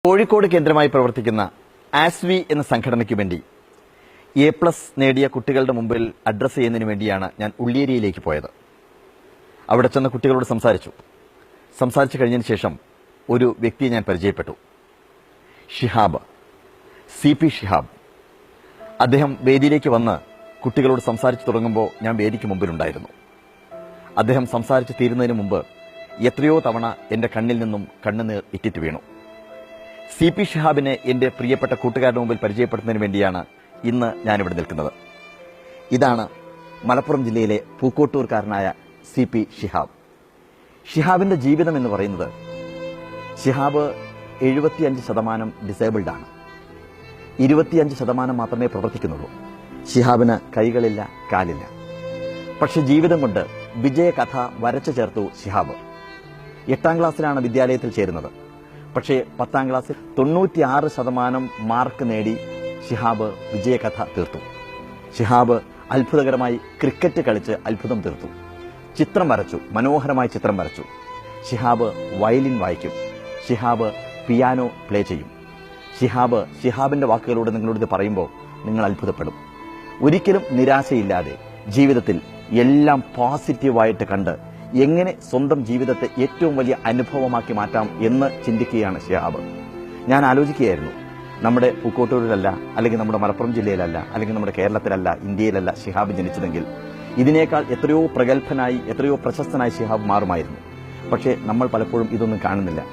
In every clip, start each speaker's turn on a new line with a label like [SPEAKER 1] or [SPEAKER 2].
[SPEAKER 1] കോഴിക്കോട് കേന്ദ്രമായി പ്രവർത്തിക്കുന്ന ആസ്വി എന്ന സംഘടനയ്ക്ക് വേണ്ടി A+ നേടിയ കുട്ടികളുടെ മുമ്പിൽ അഡ്രസ്സ് ചെയ്യുന്നതിന് വേണ്ടിയാണ് ഞാൻ ഉള്ളിയേരിയിലേക്ക് പോയത്. അവിടെ ചെന്ന കുട്ടികളോട് സംസാരിച്ചു കഴിഞ്ഞതിന് ശേഷം ഒരു വ്യക്തിയെ ഞാൻ പരിചയപ്പെട്ടു. ഷിഹാബ്, CP ഷിഹാബ്. അദ്ദേഹം വേദിയിലേക്ക് വന്ന് കുട്ടികളോട് സംസാരിച്ചു തുടങ്ങുമ്പോൾ ഞാൻ വേദിക്ക് മുമ്പിലുണ്ടായിരുന്നു. അദ്ദേഹം സംസാരിച്ച് തീരുന്നതിന് മുമ്പ് എത്രയോ തവണ എൻ്റെ കണ്ണിൽ നിന്നും കണ്ണുനീർ ഇറ്റിറ്റ് വീണു. CP ഷിഹാബിനെ എൻ്റെ പ്രിയപ്പെട്ട കൂട്ടുകാരുടെ മുമ്പിൽ പരിചയപ്പെടുത്തുന്നതിന് വേണ്ടിയാണ് ഇന്ന് ഞാനിവിടെ നിൽക്കുന്നത്. ഇതാണ് മലപ്പുറം ജില്ലയിലെ പൂക്കോട്ടൂർക്കാരനായ CP ഷിഹാബ്. ഷിഹാബിന്റെ ജീവിതം എന്ന് പറയുന്നത്, ഷിഹാബ് 75% ഡിസേബിൾഡ് ആണ്. 25% മാത്രമേ പ്രവർത്തിക്കുന്നുള്ളൂ. ഷിഹാബിന് കൈകളില്ല, കാലില്ല. പക്ഷെ ജീവിതം കൊണ്ട് വിജയകഥ വരച്ചു ചേർത്തു ഷിഹാബ്. 8ാം ക്ലാസ്സിലാണ് വിദ്യാലയത്തിൽ ചേരുന്നത്. പക്ഷേ 10ാം ക്ലാസ്സിൽ 96% മാർക്ക് നേടി ഷിഹാബ് വിജയകഥ തീർത്തു. ഷിഹാബ് അത്ഭുതകരമായി ക്രിക്കറ്റ് കളിച്ച് അത്ഭുതം തീർത്തു. ചിത്രം വരച്ചു, മനോഹരമായ ചിത്രം വരച്ചു. ഷിഹാബ് വയലിൻ വായിക്കും. ഷിഹാബ് പിയാനോ പ്ലേ ചെയ്യും. ഷിഹാബിന്റെ വാക്കുകളോട് നിങ്ങളോട് ഇത് പറയുമ്പോൾ നിങ്ങൾ അത്ഭുതപ്പെടും. ഒരിക്കലും നിരാശയില്ലാതെ ജീവിതത്തിൽ എല്ലാം പോസിറ്റീവായിട്ട് കണ്ട് എങ്ങനെ സ്വന്തം ജീവിതത്തെ ഏറ്റവും വലിയ അനുഭവമാക്കി മാറ്റാം എന്ന് ചിന്തിക്കുകയാണ് ഷിഹാബ്. ഞാൻ ആലോചിക്കുകയായിരുന്നു, നമ്മുടെ പൂക്കോട്ടൂരിലല്ല, അല്ലെങ്കിൽ നമ്മുടെ മലപ്പുറം ജില്ലയിലല്ല, അല്ലെങ്കിൽ നമ്മുടെ കേരളത്തിലല്ല, ഇന്ത്യയിലല്ല ഷിഹാബ് ജനിച്ചതെങ്കിൽ ഇതിനേക്കാൾ എത്രയോ പ്രഗത്ഭനായി, എത്രയോ പ്രശസ്തനായി ഷിഹാബ് മാറുമായിരുന്നു. പക്ഷേ നമ്മൾ പലപ്പോഴും ഇതൊന്നും കാണുന്നില്ല.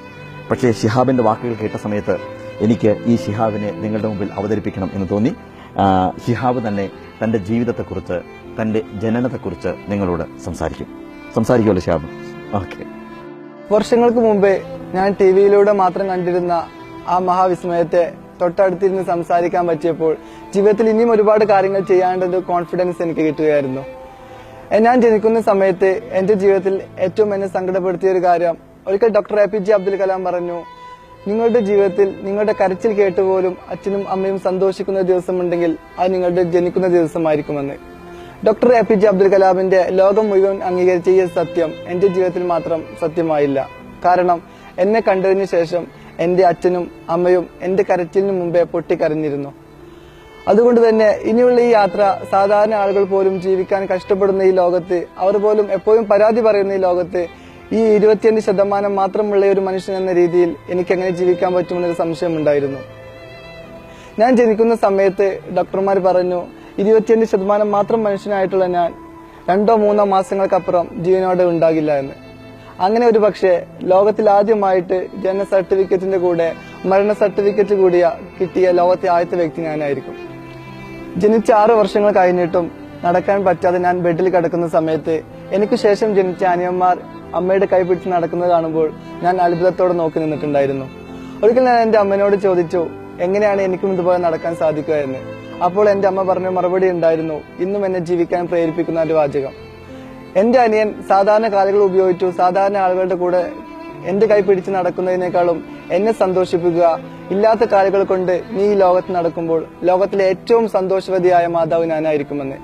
[SPEAKER 1] പക്ഷേ ഷിഹാബിന്റെ വാക്കുകൾ കേട്ട സമയത്ത് എനിക്ക് ഈ ഷിഹാബിനെ നിങ്ങളുടെ മുമ്പിൽ അവതരിപ്പിക്കണം എന്ന് തോന്നി. ഷിഹാബ് തന്നെ തന്റെ ജീവിതത്തെക്കുറിച്ച്, തന്റെ ജനനത്തെക്കുറിച്ച് നിങ്ങളോട് സംസാരിക്കുമല്ലോ ഷിഹാബ്? ഓക്കെ.
[SPEAKER 2] വർഷങ്ങൾക്ക് മുമ്പേ ഞാൻ ടിവിയിലൂടെ മാത്രം കണ്ടിരുന്ന ആ മഹാവിസ്മയത്തെ തൊട്ടടുത്തിരുന്ന് സംസാരിക്കാൻ പറ്റിയപ്പോൾ ജീവിതത്തിൽ ഇനിയും ഒരുപാട് കാര്യങ്ങൾ ചെയ്യാണ്ടൊരു കോൺഫിഡൻസ് എനിക്ക് കിട്ടുകയായിരുന്നു. ഞാൻ ജനിക്കുന്ന സമയത്ത് എന്റെ ജീവിതത്തിൽ ഏറ്റവും എന്നെ സങ്കടപ്പെടുത്തിയ ഒരു കാര്യം, ഒരിക്കൽ ഡോക്ടർ APJ അബ്ദുൽ കലാം പറഞ്ഞു, നിങ്ങളുടെ ജീവിതത്തിൽ നിങ്ങളുടെ കരച്ചിൽ കേട്ടുപോലും അച്ഛനും അമ്മയും സന്തോഷിക്കുന്ന ദിവസമുണ്ടെങ്കിൽ അത് നിങ്ങളുടെ ജനിക്കുന്ന ദിവസമായിരിക്കുമെന്ന്. ഡോക്ടർ APJ അബ്ദുൽ കലാമിന്റെ ലോകം മുഴുവൻ അംഗീകരിച്ച ഈ സത്യം എന്റെ ജീവിതത്തിൽ മാത്രം സത്യമായില്ല. കാരണം എന്നെ കണ്ടതിനു ശേഷം എന്റെ അച്ഛനും അമ്മയും എന്റെ കരച്ചിലിന് മുമ്പേ പൊട്ടിക്കരഞ്ഞിരുന്നു. അതുകൊണ്ട് തന്നെ ഇനിയുള്ള ഈ യാത്ര സാധാരണ ആളുകൾ പോലും ജീവിക്കാൻ കഷ്ടപ്പെടുന്ന ഈ ലോകത്ത്, അവർ പോലും എപ്പോഴും പരാതി പറയുന്ന ഈ ലോകത്ത് ഈ 25% മാത്രമുള്ള ഒരു മനുഷ്യൻ എന്ന രീതിയിൽ എനിക്ക് എങ്ങനെ ജീവിക്കാൻ പറ്റുമെന്നൊരു സംശയമുണ്ടായിരുന്നു. ഞാൻ ജനിക്കുന്ന സമയത്ത് ഡോക്ടർമാർ പറഞ്ഞു 25% മാത്രം മനുഷ്യനായിട്ടുള്ള ഞാൻ 2-3 മാസങ്ങൾക്കപ്പുറം ജീവനോടെ ഉണ്ടാകില്ല എന്ന്. അങ്ങനെ ഒരു പക്ഷേ ലോകത്തിൽ ആദ്യമായിട്ട് ജനന സർട്ടിഫിക്കറ്റിന്റെ കൂടെ മരണ സർട്ടിഫിക്കറ്റ് കൂടി കിട്ടിയ ലോകത്തെ ആദ്യത്തെ വ്യക്തി ഞാനായിരിക്കും. ജനിച്ച 6 വർഷങ്ങൾ കഴിഞ്ഞിട്ടും നടക്കാൻ പറ്റാതെ ഞാൻ ബെഡിൽ കിടക്കുന്ന സമയത്ത് എനിക്ക് ശേഷം ജനിച്ച അനിയന്മാർ അമ്മയുടെ കൈ പിടിച്ച് നടക്കുന്നത് കാണുമ്പോൾ ഞാൻ അത്ഭുതത്തോടെ നോക്കി നിന്നിട്ടുണ്ടായിരുന്നു. ഒരിക്കൽ ഞാൻ എന്റെ അമ്മയോട് ചോദിച്ചു, എങ്ങനെയാണ് എനിക്കും ഇതുപോലെ നടക്കാൻ സാധിക്കുക എന്ന്. അപ്പോൾ എന്റെ അമ്മ പറഞ്ഞ മറുപടി ഉണ്ടായിരുന്നു, ഇന്നും എന്നെ ജീവിക്കാൻ പ്രേരിപ്പിക്കുന്ന ഒരു വാചകം. എന്റെ അനിയൻ സാധാരണ കാലുകൾ ഉപയോഗിച്ചു സാധാരണ ആളുകളുടെ കൂടെ എന്റെ കൈ പിടിച്ച് നടക്കുന്നതിനേക്കാളും എന്നെ സന്തോഷിപ്പിക്കുക, ഇല്ലാത്ത കാലുകൾ കൊണ്ട് നീ ഈ ലോകത്ത് നടക്കുമ്പോൾ ലോകത്തിലെ ഏറ്റവും സന്തോഷവതിയായ മാതാവ് ഞാനായിരിക്കുമെന്ന്.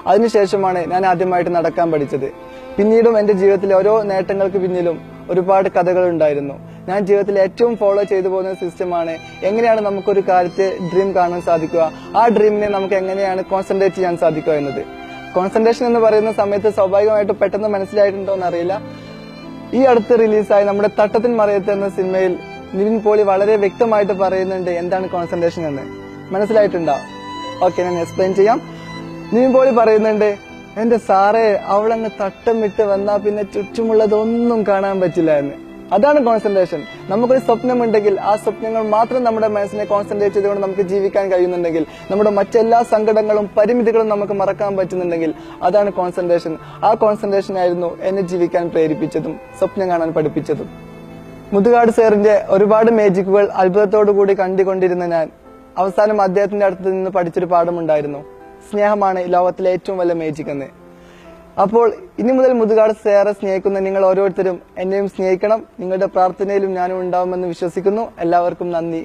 [SPEAKER 2] അതിനുശേഷമാണ് ഞാൻ ആദ്യമായിട്ട് നടക്കാൻ പഠിച്ചത്. പിന്നീടും എന്റെ ജീവിതത്തിലെ ഓരോ നേട്ടങ്ങൾക്ക് പിന്നിലും ഒരുപാട് കഥകൾ ഉണ്ടായിരുന്നു. ഞാൻ ജീവിതത്തിൽ ഏറ്റവും ഫോളോ ചെയ്തു പോകുന്ന സിസ്റ്റമാണ് എങ്ങനെയാണ് നമുക്കൊരു കാര്യത്തെ ഡ്രീം കാണാൻ സാധിക്കുക, ആ ഡ്രീമിനെ നമുക്ക് എങ്ങനെയാണ് കോൺസെൻട്രേറ്റ് ചെയ്യാൻ സാധിക്കുക എന്നത്. കോൺസെൻട്രേഷൻ എന്ന് പറയുന്ന സമയത്ത് സ്വാഭാവികമായിട്ട് പെട്ടെന്ന് മനസ്സിലായിട്ടുണ്ടോ എന്നറിയില്ല. ഈ അടുത്ത് റിലീസായ നമ്മുടെ തട്ടത്തിൻ മറയത്ത് എന്ന സിനിമയിൽ നിവിൻ പോളി വളരെ വ്യക്തമായിട്ട് പറയുന്നുണ്ട് എന്താണ് കോൺസെൻട്രേഷൻ എന്ന്. മനസ്സിലായിട്ടുണ്ടോ? ഓക്കെ, ഞാൻ എക്സ്പ്ലെയിൻ ചെയ്യാം. നിവിൻ പോളി പറയുന്നുണ്ട്, എന്റെ സാറേ അവളങ്ങ് തട്ടം വിട്ട് വന്നാ പിന്നെ ചുറ്റുമുള്ളതൊന്നും കാണാൻ പറ്റില്ല എന്ന്. അതാണ് കോൺസെൻട്രേഷൻ. നമുക്കൊരു സ്വപ്നമുണ്ടെങ്കിൽ ആ സ്വപ്നങ്ങൾ മാത്രം നമ്മുടെ മനസ്സിനെ കോൺസെൻട്രേറ്റ് ചെയ്തുകൊണ്ട് നമുക്ക് ജീവിക്കാൻ കഴിയുന്നുണ്ടെങ്കിൽ, നമ്മുടെ മറ്റെല്ലാ സങ്കടങ്ങളും പരിമിതികളും നമുക്ക് മറക്കാൻ പറ്റുന്നുണ്ടെങ്കിൽ അതാണ് കോൺസെൻട്രേഷൻ. ആ കോൺസെൻട്രേഷൻ ആയിരുന്നു എന്നെ ജീവിക്കാൻ പ്രേരിപ്പിച്ചതും സ്വപ്നം കാണാൻ പഠിപ്പിച്ചതും. മുതുകാട് സാറിന്റെ ഒരുപാട് മേജിക്കുകൾ അത്ഭുതത്തോടു കൂടി കണ്ടുകൊണ്ടിരുന്ന ഞാൻ അവസാനം അദ്ദേഹത്തിന്റെ അടുത്ത് നിന്ന് പഠിച്ചൊരു പാഠമുണ്ടായിരുന്നു, സ്നേഹമാണ് ലോകത്തിലെ ഏറ്റവും വലിയ മേജിക് എന്ന്. അപ്പോൾ ഇനി മുതൽ മുതുകാട് സാറെ സ്നേഹിക്കുന്ന നിങ്ങൾ ഓരോരുത്തരും എന്നെയും സ്നേഹിക്കണം. നിങ്ങളുടെ പ്രാർത്ഥനയിലും ഞാനും ഉണ്ടാവുമെന്ന് വിശ്വസിക്കുന്നു. എല്ലാവർക്കും നന്ദി.